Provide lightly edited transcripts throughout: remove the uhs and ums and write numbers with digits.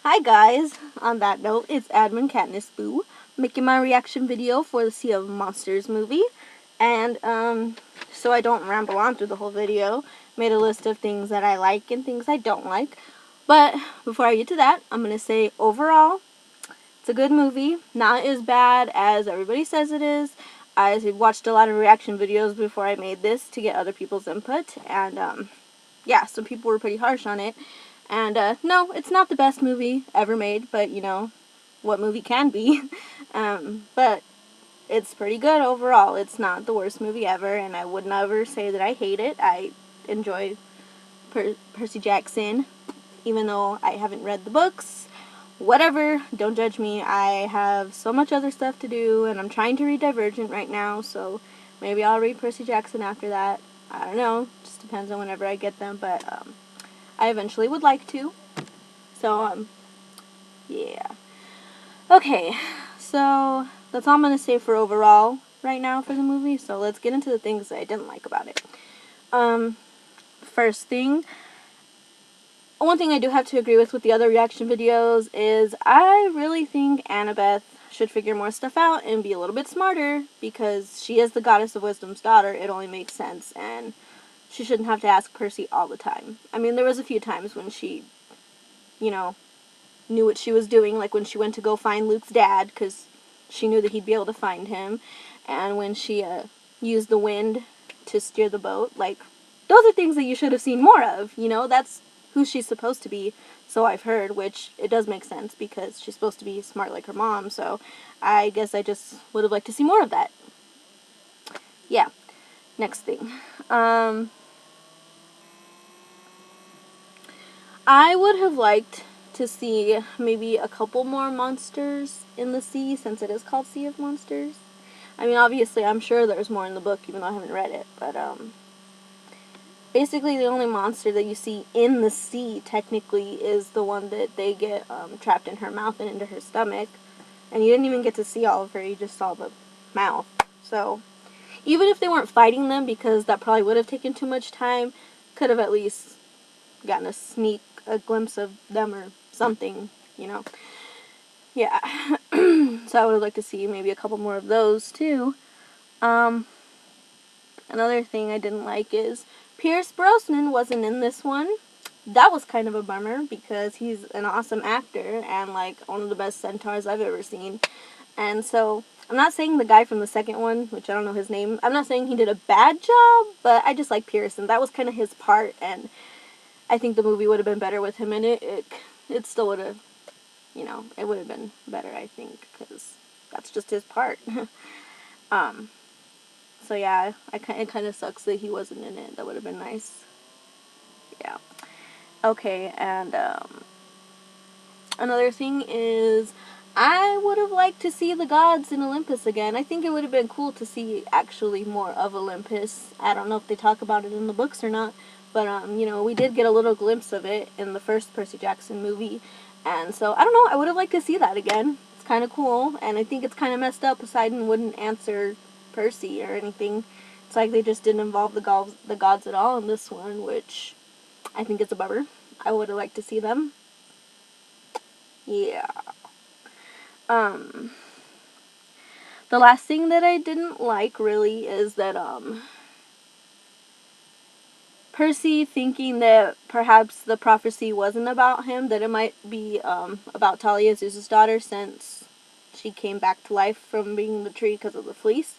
Hi guys! On that note, it's admin Katnissboo making my reaction video for the Sea of Monsters movie. And, so I don't ramble on through the whole video, made a list of things that I like and things I don't like. But before I get to that, I'm going to say overall, it's a good movie. Not as bad as everybody says it is. I watched a lot of reaction videos before I made this to get other people's input. And, yeah, some people were pretty harsh on it. And, no, it's not the best movie ever made, but, you know, what movie can be? But it's pretty good overall. It's not the worst movie ever, and I would never say that I hate it. I enjoy Percy Jackson, even though I haven't read the books. Whatever, don't judge me. I have so much other stuff to do, and I'm trying to read Divergent right now, so maybe I'll read Percy Jackson after that. I don't know, just depends on whenever I get them, but, I eventually would like to. So, yeah. Okay, so that's all I'm going to say for overall right now for the movie, so let's get into the things that I didn't like about it. First thing, one thing I do have to agree with the other reaction videos is I really think Annabeth should figure more stuff out and be a little bit smarter, because she is the goddess of wisdom's daughter. It only makes sense, and she shouldn't have to ask Percy all the time. I mean, there was a few times when she, you know, knew what she was doing, like when she went to go find Luke's dad, because she knew that he'd be able to find him, and when she used the wind to steer the boat. Like, those are things that you should have seen more of, you know? That's who she's supposed to be, so I've heard, which it does make sense, because she's supposed to be smart like her mom, so I guess I just would have liked to see more of that. Yeah. Next thing. I would have liked to see maybe a couple more monsters in the sea, since it is called Sea of Monsters. I mean, obviously, I'm sure there's more in the book, even though I haven't read it, but, basically the only monster that you see in the sea, technically, is the one that they get, trapped in her mouth and into her stomach, and you didn't even get to see all of her, you just saw the mouth. So, even if they weren't fighting them, because that probably would have taken too much time, could have at least gotten a glimpse of them or something, you know. Yeah. So I would have liked to see maybe a couple more of those too. Another thing I didn't like is Pierce Brosnan wasn't in this one. That was kind of a bummer, because he's an awesome actor and like one of the best centaurs I've ever seen. And so I'm not saying the guy from the second one, which I don't know his name, I'm not saying he did a bad job, but I just like Pierce, and that was kind of his part, and I think the movie would have been better with him in it. It still would have, you know, it would have been better, I think, because that's just his part. So yeah, it kind of sucks that he wasn't in it. That would have been nice. Yeah. Okay, and, another thing is, I would have liked to see the gods in Olympus again. I think it would have been cool to see actually more of Olympus. I don't know if they talk about it in the books or not, but, you know, we did get a little glimpse of it in the first Percy Jackson movie, and so, I don't know, I would have liked to see that again. It's kind of cool, and I think it's kind of messed up. Poseidon wouldn't answer Percy or anything. It's like they just didn't involve the gods at all in this one, which I think it's a bummer. I would have liked to see them. Yeah. The last thing that I didn't like, really, is that, Percy thinking that perhaps the prophecy wasn't about him, that it might be, about Talia, Zeus's daughter, since she came back to life from being in the tree because of the fleece.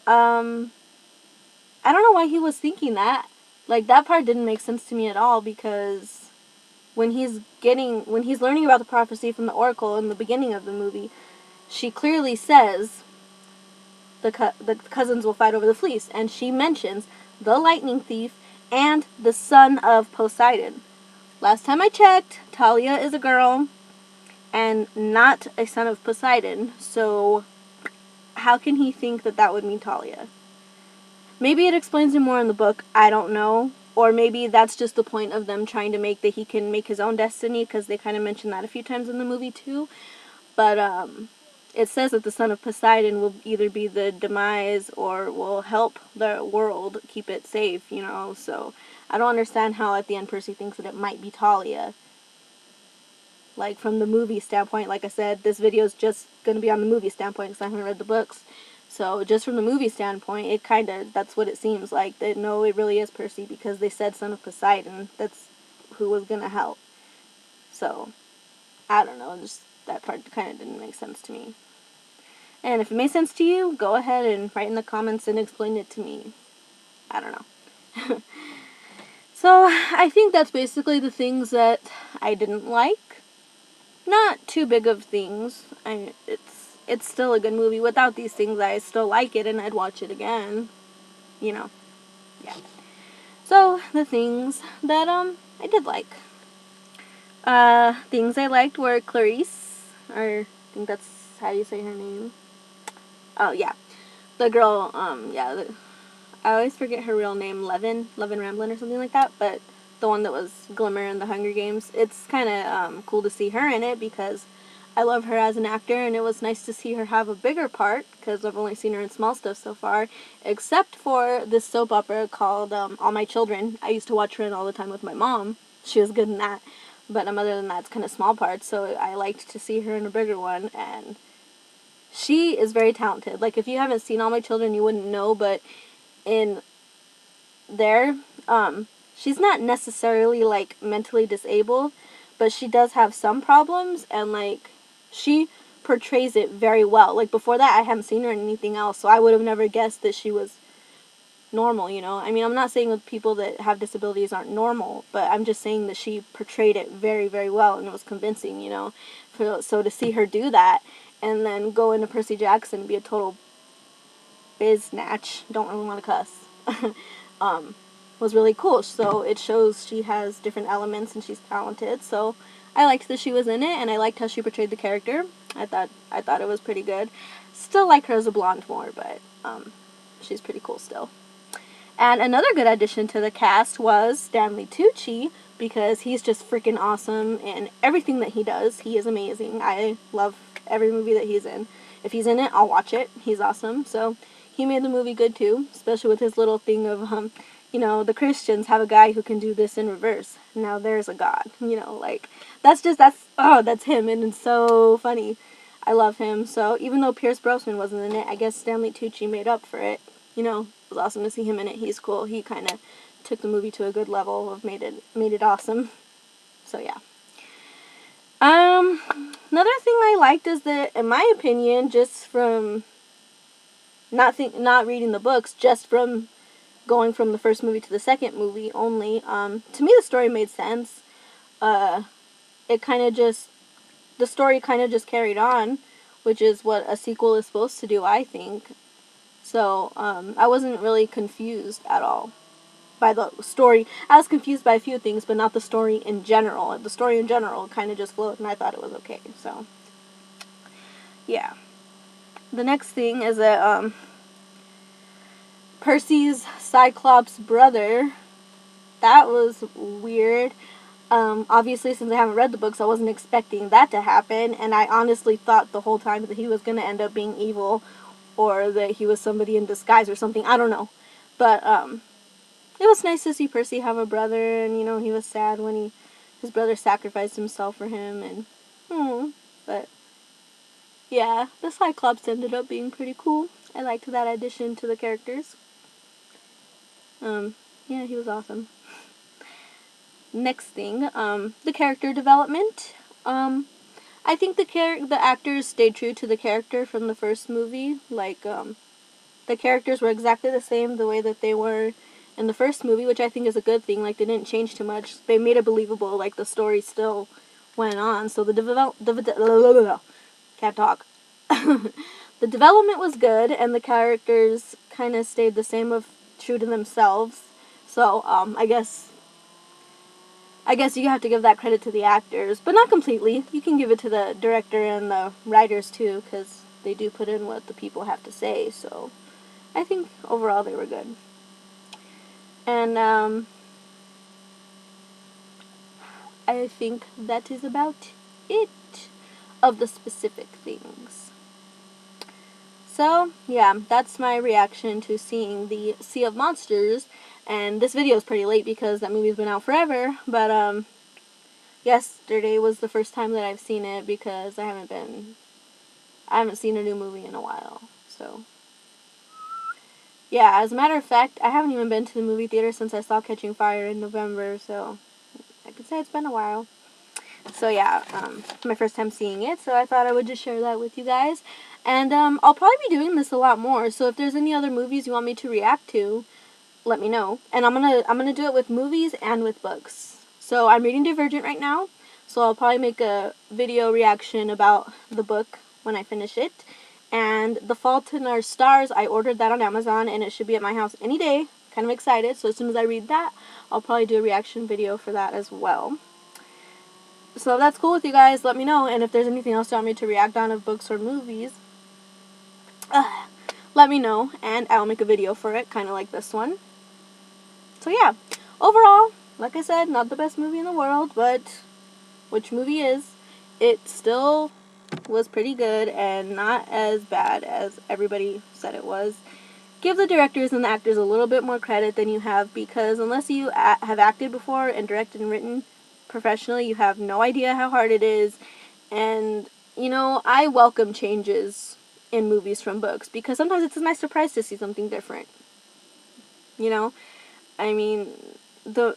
I don't know why he was thinking that. Like, that part didn't make sense to me at all, because when he's learning about the prophecy from the Oracle in the beginning of the movie, she clearly says the cousins will fight over the fleece, and she mentions the lightning thief and the son of Poseidon. Last time I checked, Talia is a girl and not a son of Poseidon, so how can he think that that would mean Talia? Maybe it explains it more in the book, I don't know. Or maybe that's just the point of them trying to make that he can make his own destiny, because they kind of mention that a few times in the movie too. But, it says that the son of Poseidon will either be the demise or will help the world keep it safe, you know, so I don't understand how at the end Percy thinks that it might be Talia. like from the movie standpoint. Like I said, this video is just going to be on the movie standpoint because I haven't read the books. So just from the movie standpoint, it kind of, that's what it seems like. That no, it really is Percy because they said son of Poseidon. That's who was going to help. So, I don't know, just that part kind of didn't make sense to me. And if it made sense to you, go ahead and write in the comments and explain it to me. I don't know. So, I think that's basically the things that I didn't like. Not too big of things. It's still a good movie. Without these things, I still like it and I'd watch it again. You know. Yeah. So, the things that I did like. Things I liked were Clarice, or I think that's how you say her name. Oh, yeah. The girl, I always forget her real name, Levin Ramblin or something like that, but the one that was Glimmer in the Hunger Games. It's kind of cool to see her in it because I love her as an actor, and it was nice to see her have a bigger part because I've only seen her in small stuff so far, except for this soap opera called All My Children. I used to watch her in all the time with my mom. She was good in that, but other than that, it's kind of small parts, so I liked to see her in a bigger one, and she is very talented. Like, if you haven't seen All My Children, you wouldn't know, but in there, she's not necessarily, like, mentally disabled, but she does have some problems, and, like, she portrays it very well. Like, before that, I hadn't seen her in anything else, so I would have never guessed that she was normal, you know? I mean, I'm not saying that people that have disabilities aren't normal, but I'm just saying that she portrayed it very, very well, and it was convincing, you know? So to see her do that, and then go into Percy Jackson and be a total biznatch, don't really want to cuss, was really cool. So it shows she has different elements and she's talented. So I liked that she was in it, and I liked how she portrayed the character. I thought it was pretty good. Still like her as a blonde more, but she's pretty cool still. And another good addition to the cast was Stanley Tucci, because he's just freaking awesome in everything that he does. He is amazing. I love every movie that he's in. If he's in it, I'll watch it. He's awesome. So he made the movie good too, especially with his little thing of, you know, the Christians have a guy who can do this in reverse. Now there's a God. You know, like, that's him, and it's so funny. I love him. So even though Pierce Brosnan wasn't in it, I guess Stanley Tucci made up for it. You know, it was awesome to see him in it. He's cool. He kind of took the movie to a good level of made it awesome. So yeah. Another thing I liked is that, in my opinion, just from not reading the books, just from going from the first movie to the second movie only, to me the story made sense. The story kind of just carried on, which is what a sequel is supposed to do, I think. So, I wasn't really confused at all by the story. I was confused by a few things, but not the story in general. The story in general kind of just flowed, and I thought it was okay. So, yeah. The next thing is that, Percy's Cyclops brother, that was weird. Obviously, since I haven't read the books, I wasn't expecting that to happen, and I honestly thought the whole time that he was going to end up being evil, or that he was somebody in disguise or something. I don't know. But, it was nice to see Percy have a brother, and, you know, he was sad when his brother sacrificed himself for him, and, but, yeah, the Cyclops ended up being pretty cool. I liked that addition to the characters. Yeah, he was awesome. Next thing, the character development. I think the actors stayed true to the character from the first movie. Like, the characters were exactly the same the way that they were in the first movie, which I think is a good thing. Like, they didn't change too much. They made it believable. Like, the story still went on. So can't talk. The development was good, and the characters kind of stayed the same, of true to themselves. So, I guess you have to give that credit to the actors, but not completely. You can give it to the director and the writers too, because they do put in what the people have to say. So I think overall they were good. And I think that is about it of the specific things. So, yeah, that's my reaction to seeing the Sea of Monsters. And this video is pretty late because that movie's been out forever. But, yesterday was the first time that I've seen it because I haven't seen a new movie in a while. So, yeah, as a matter of fact, I haven't even been to the movie theater since I saw Catching Fire in November, so I could say it's been a while. So yeah, my first time seeing it, so I thought I would just share that with you guys. And I'll probably be doing this a lot more, so if there's any other movies you want me to react to, let me know. And I'm gonna do it with movies and with books. So I'm reading Divergent right now, so I'll probably make a video reaction about the book when I finish it. And The Fault in Our Stars, I ordered that on Amazon, and it should be at my house any day. Kind of excited, so as soon as I read that, I'll probably do a reaction video for that as well. So if that's cool with you guys, let me know. And if there's anything else you want me to react on of books or movies, let me know, and I'll make a video for it, kind of like this one. So yeah, overall, like I said, not the best movie in the world, but which movie is, it still was pretty good and not as bad as everybody said it was. Give the directors and the actors a little bit more credit than you have, because unless you have acted before and directed and written professionally, you have no idea how hard it is. And, you know, I welcome changes in movies from books, because sometimes it's a nice surprise to see something different. You know? I mean, the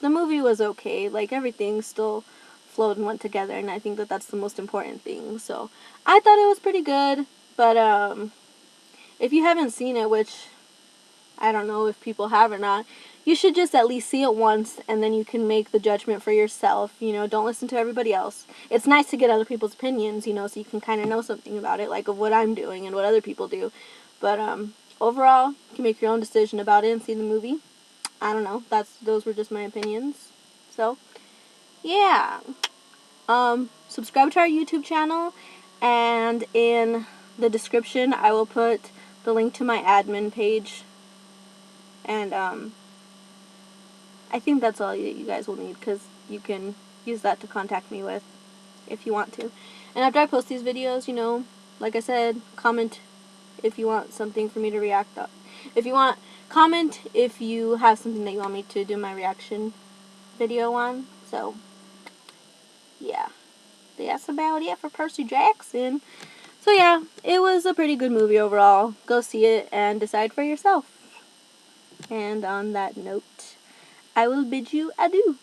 movie was okay. Like, everything still flowed and went together, and I think that that's the most important thing. So, I thought it was pretty good, but, if you haven't seen it, which I don't know if people have or not, you should just at least see it once, and then you can make the judgment for yourself. You know, don't listen to everybody else. It's nice to get other people's opinions, you know, so you can kind of know something about it, like of what I'm doing and what other people do. But overall, you can make your own decision about it and see the movie. I don't know. Those were just my opinions. So, yeah. Subscribe to our YouTube channel, and in the description I will put the link to my admin page. And I think that's all that you guys will need, because you can use that to contact me with if you want to. And after I post these videos, you know, like I said, comment if you want something for me to react on. Comment if you have something that you want me to do my reaction video on. So, yeah. That's about it for Percy Jackson. So yeah, it was a pretty good movie overall. Go see it and decide for yourself. And on that note, I will bid you adieu.